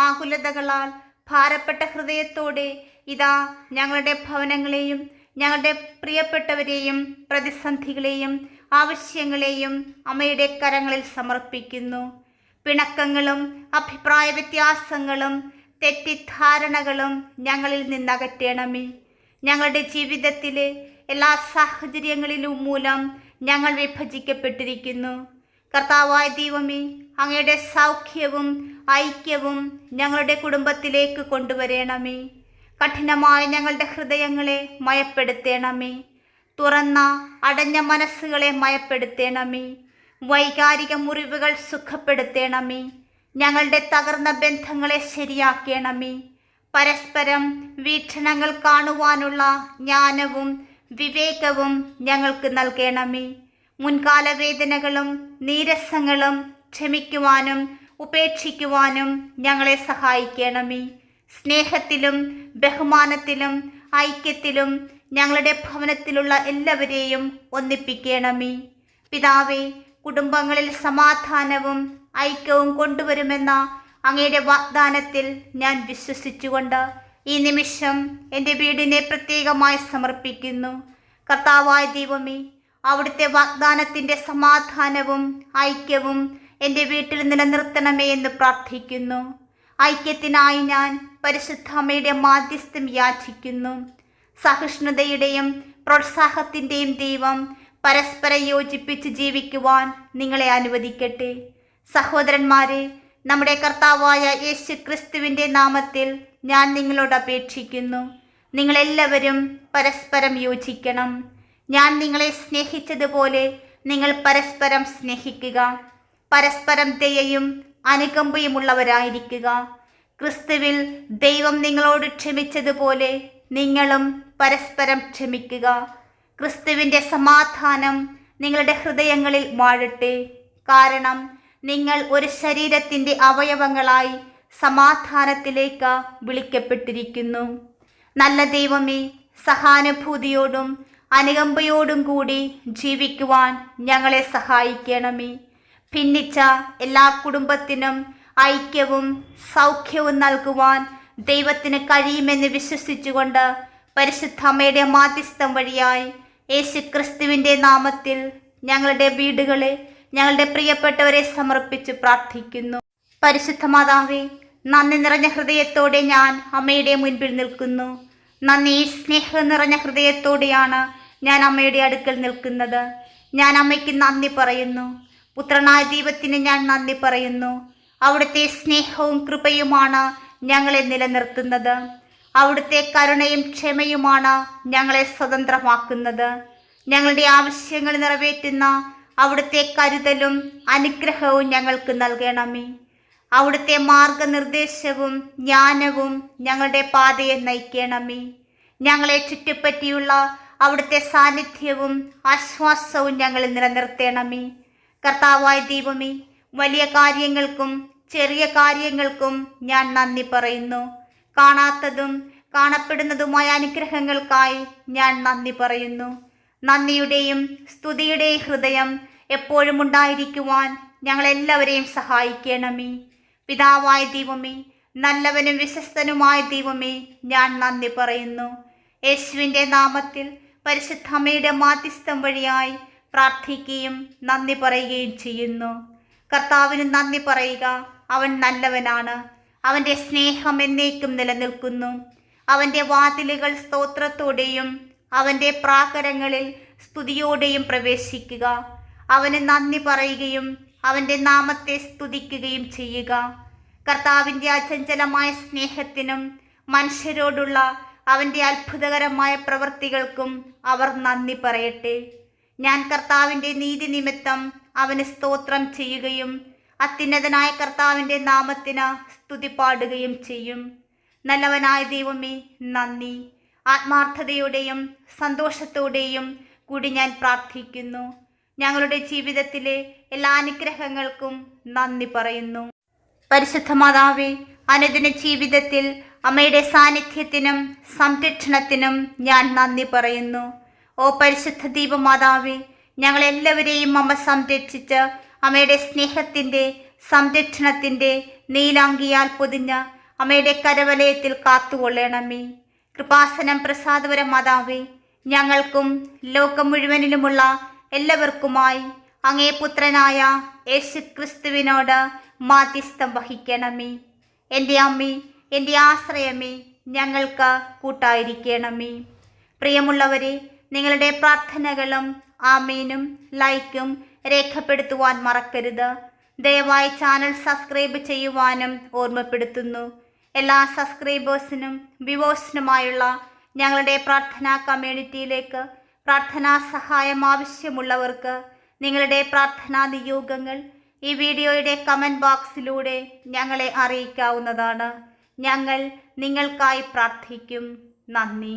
ആകുലതകളാൽ ഭാരപ്പെട്ട ഹൃദയത്തോടെ ഇതാ ഞങ്ങളുടെ ഭവനങ്ങളെയും ഞങ്ങളുടെ പ്രിയപ്പെട്ടവരെയും പ്രതിസന്ധികളെയും ആവശ്യങ്ങളെയും അമ്മയുടെ കരങ്ങളിൽ സമർപ്പിക്കുന്നു. പിണക്കങ്ങളും അഭിപ്രായ വ്യത്യാസങ്ങളും തെറ്റിദ്ധാരണകളും ഞങ്ങളിൽ നിന്നകറ്റണമേ. ഞങ്ങളുടെ ജീവിതത്തിലെ എല്ലാ സാഹചര്യങ്ങളിലും മൂലം ഞങ്ങൾ വിഭജിക്കപ്പെട്ടിരിക്കുന്നു. കർത്താവായ ദൈവമേ, അങ്ങയുടെ സൗഖ്യവും ഐക്യവും ഞങ്ങളുടെ കുടുംബത്തിലേക്ക് കൊണ്ടുവരണമേ. കഠിനമായ ഞങ്ങളുടെ ഹൃദയങ്ങളെ മയപ്പെടുത്തണമേ. തുറന്ന അടഞ്ഞ മനസ്സുകളെ മയപ്പെടുത്തണമേ. വൈകാരിക മുറിവുകൾ സുഖപ്പെടുത്തണമേ. ഞങ്ങളുടെ തകർന്ന ബന്ധങ്ങളെ ശരിയാക്കണമേ. പരസ്പരം വീക്ഷണങ്ങൾ കാണുവാനുള്ള ജ്ഞാനവും വിവേകവും ഞങ്ങൾക്ക് നൽകണമേ. മുൻകാല വേദനകളും നീരസങ്ങളും ക്ഷമിക്കുവാനും ഉപേക്ഷിക്കുവാനും ഞങ്ങളെ സഹായിക്കണമേ. സ്നേഹത്തിലും ബഹുമാനത്തിലും ഐക്യത്തിലും ഞങ്ങളുടെ ഭവനത്തിലുള്ള എല്ലാവരെയും ഒന്നിപ്പിക്കണമേ. പിതാവേ, കുടുംബങ്ങളിൽ സമാധാനവും ഐക്യവും കൊണ്ടുവരുമെന്ന അങ്ങയുടെ വാഗ്ദാനത്തിൽ ഞാൻ വിശ്വസിച്ചുകൊണ്ട് ഈ നിമിഷം എൻ്റെ വീടിനെ പ്രത്യേകമായി സമർപ്പിക്കുന്നു. കർത്താവായ ദൈവമേ, അവിടുത്തെ വാഗ്ദാനത്തിൻ്റെ സമാധാനവും ഐക്യവും എൻ്റെ വീട്ടിൽ നിലനിർത്തണമേ എന്ന് പ്രാർത്ഥിക്കുന്നു. ഐക്യത്തിനായി ഞാൻ പരിശുദ്ധ അമ്മയുടെ മാധ്യസ്ഥം യാചിക്കുന്നു. സഹിഷ്ണുതയുടെയും പ്രോത്സാഹത്തിൻ്റെയും ദൈവം പരസ്പരം യോജിപ്പിച്ച് ജീവിക്കുവാൻ നിങ്ങളെ അനുവദിക്കട്ടെ. സഹോദരന്മാരെ, നമ്മുടെ കർത്താവായ യേശു ക്രിസ്തുവിൻ്റെ നാമത്തിൽ ഞാൻ നിങ്ങളോട് അപേക്ഷിക്കുന്നു. നിങ്ങളെല്ലാവരും പരസ്പരം യോജിക്കണം. ഞാൻ നിങ്ങളെ സ്നേഹിച്ചതുപോലെ നിങ്ങൾ പരസ്പരം സ്നേഹിക്കുക. പരസ്പരം ദയയും അനുകമ്പയുമുള്ളവരായിരിക്കുക. ക്രിസ്തുവിൽ ദൈവം നിങ്ങളോട് ക്ഷമിച്ചതുപോലെ നിങ്ങളും പരസ്പരം ക്ഷമിക്കുക. ക്രിസ്തുവിൻ്റെ സമാധാനം നിങ്ങളുടെ ഹൃദയങ്ങളിൽ വാഴട്ടെ. കാരണം നിങ്ങൾ ഒരു ശരീരത്തിൻ്റെ അവയവങ്ങളായി സമാധാനത്തിലേക്ക് വിളിക്കപ്പെട്ടിരിക്കുന്നു. നല്ല ദൈവമേ, സഹാനുഭൂതിയോടും അനുകമ്പയോടും കൂടി ജീവിക്കുവാൻ ഞങ്ങളെ സഹായിക്കണമേ. ഭിന്നിച്ച എല്ലാ കുടുംബത്തിനും ഐക്യവും സൗഖ്യവും നൽകുവാൻ ദൈവത്തിന് കഴിയുമെന്ന് വിശ്വസിച്ചുകൊണ്ട് പരിശുദ്ധ അമ്മയുടെ മാധ്യസ്ഥം വഴിയായി യേശു ക്രിസ്തുവിൻ്റെ നാമത്തിൽ ഞങ്ങളുടെ വീടുകളെ, ഞങ്ങളുടെ പ്രിയപ്പെട്ടവരെ സമർപ്പിച്ച് പ്രാർത്ഥിക്കുന്നു. പരിശുദ്ധ മാതാവേ, നന്ദി നിറഞ്ഞ ഹൃദയത്തോടെ ഞാൻ അമ്മയുടെ മുൻപിൽ നിൽക്കുന്നു. നന്ദി സ്നേഹം നിറഞ്ഞ ഹൃദയത്തോടെയാണ് ഞാൻ അമ്മയുടെ അടുക്കൽ നിൽക്കുന്നത്. ഞാൻ അമ്മയ്ക്ക് നന്ദി പറയുന്നു. പുത്രനായ ദൈവത്തിന് ഞാൻ നന്ദി പറയുന്നു. അവിടുത്തെ സ്നേഹവും കൃപയുമാണ് ഞങ്ങളെ നിലനിർത്തുന്നത്. അവിടുത്തെ കരുണയും ക്ഷമയുമാണ് ഞങ്ങളെ സ്വതന്ത്രമാക്കുന്നത്. ഞങ്ങളുടെ ആവശ്യങ്ങൾ നിറവേറ്റുന്ന അവിടുത്തെ കരുതലും അനുഗ്രഹവും ഞങ്ങൾക്ക് നൽകണമേ. അവിടുത്തെ മാർഗനിർദ്ദേശവും ജ്ഞാനവും ഞങ്ങളുടെ പാതയെ നയിക്കണമേ. ഞങ്ങളെ ചുറ്റിപ്പറ്റിയുള്ള അവിടുത്തെ സാന്നിധ്യവും ആശ്വാസവും ഞങ്ങളിൽ നിലനിർത്തണമേ. കർത്താവായ ദൈവമേ, വലിയ കാര്യങ്ങൾക്കും ചെറിയ കാര്യങ്ങൾക്കും ഞാൻ നന്ദി പറയുന്നു. കാണാത്തതും കാണപ്പെടുന്നതുമായ അനുഗ്രഹങ്ങൾക്കായി ഞാൻ നന്ദി പറയുന്നു. നന്ദിയുടെയും സ്തുതിയുടെയും ഹൃദയം എപ്പോഴും ഉണ്ടായിരിക്കുവാൻ ഞങ്ങളെല്ലാവരെയും സഹായിക്കണമേ. പിതാവായ ദൈവമേ, നല്ലവനും വിശ്വസ്തനുമായ ദൈവമേ, ഞാൻ നന്ദി പറയുന്നു. യേശുവിൻ്റെ നാമത്തിൽ പരിശുദ്ധ അമ്മയുടെ മാധ്യസ്ഥം വഴിയായി പ്രാർത്ഥിക്കുകയും നന്ദി പറയുകയും ചെയ്യുന്നു. കർത്താവിന് നന്ദി പറയുക. അവൻ നല്ലവനാണ്. അവൻ്റെ സ്നേഹം എന്നേക്കും നിലനിൽക്കുന്നു. അവൻ്റെ വാതിലുകൾ സ്തോത്രത്തോടെയും അവൻ്റെ പ്രാകാരങ്ങളിൽ സ്തുതിയോടെയും പ്രവേശിക്കുക. അവന് നന്ദി പറയുകയും അവൻ്റെ നാമത്തെ സ്തുതിക്കുകയും ചെയ്യുക. കർത്താവിൻ്റെ അചഞ്ചലമായ സ്നേഹത്തിനും മനുഷ്യരോടുള്ള അവൻ്റെ അത്ഭുതകരമായ പ്രവൃത്തികൾക്കും അവർ നന്ദി പറയട്ടെ. ഞാൻ കർത്താവിൻ്റെ നീതി നിമിത്തം അവന് സ്തോത്രം ചെയ്യുകയും അത്യുന്നതനായ കർത്താവിൻ്റെ നാമത്തിന് സ്തുതി പാടുകയും ചെയ്യും. നല്ലവനായ ദൈവമേ, നന്ദി. ആത്മാർത്ഥതയോടെയും സന്തോഷത്തോടെയും കൂടി ഞാൻ പ്രാർത്ഥിക്കുന്നു. ഞങ്ങളുടെ ജീവിതത്തിലെ എല്ലാ അനുഗ്രഹങ്ങൾക്കും നന്ദി പറയുന്നു. പരിശുദ്ധ മാതാവേ, അനുദിന ജീവിതത്തിൽ അമ്മയുടെ സാന്നിധ്യത്തിനും സംരക്ഷണത്തിനും ഞാൻ നന്ദി പറയുന്നു. ഓ പരിശുദ്ധ ദൈവമാതാവേ, ഞങ്ങളെല്ലാവരെയും അമ്മ സംരക്ഷിച്ച് അമ്മയുടെ സ്നേഹത്തിൻ്റെ സംരക്ഷണത്തിൻ്റെ നീലാങ്കിയാൽ പൊതിഞ്ഞ അമ്മയുടെ കരവലയത്തിൽ കാത്തുകൊള്ളണമേ. കൃപാസനം പ്രസാദപര മാതാവേ, ഞങ്ങൾക്കും ലോകം മുഴുവനിലുമുള്ള എല്ലാവർക്കുമായി അങ്ങേ പുത്രനായ യേശു ക്രിസ്തുവിനോട് മാധ്യസ്ഥം വഹിക്കണമേ. എൻ്റെ അമ്മേ, എൻ്റെ ആശ്രയമേ, ഞങ്ങൾക്ക് കൂട്ടായിരിക്കണമേ. പ്രിയമുള്ളവരെ, നിങ്ങളുടെ പ്രാർത്ഥനകളും ആമീനും ലൈക്കും രേഖപ്പെടുത്തുവാൻ മറക്കരുത്. ദയവായി ചാനൽ സബ്സ്ക്രൈബ് ചെയ്യുവാനും ഓർമ്മപ്പെടുത്തുന്നു. എല്ലാ സബ്സ്ക്രൈബേഴ്സിനും വ്യൂവേഴ്സിനുമായുള്ള ഞങ്ങളുടെ പ്രാർത്ഥനാ കമ്മ്യൂണിറ്റിയിലേക്ക് പ്രാർത്ഥനാ സഹായം ആവശ്യമുള്ളവർക്ക് നിങ്ങളുടെ പ്രാർത്ഥനാ നിയോഗങ്ങൾ ഈ വീഡിയോയുടെ കമൻറ്റ് ബോക്സിലൂടെ ഞങ്ങളെ അറിയിക്കാവുന്നതാണ്. ഞങ്ങൾ നിങ്ങൾക്കായി പ്രാർത്ഥിക്കും. നന്ദി.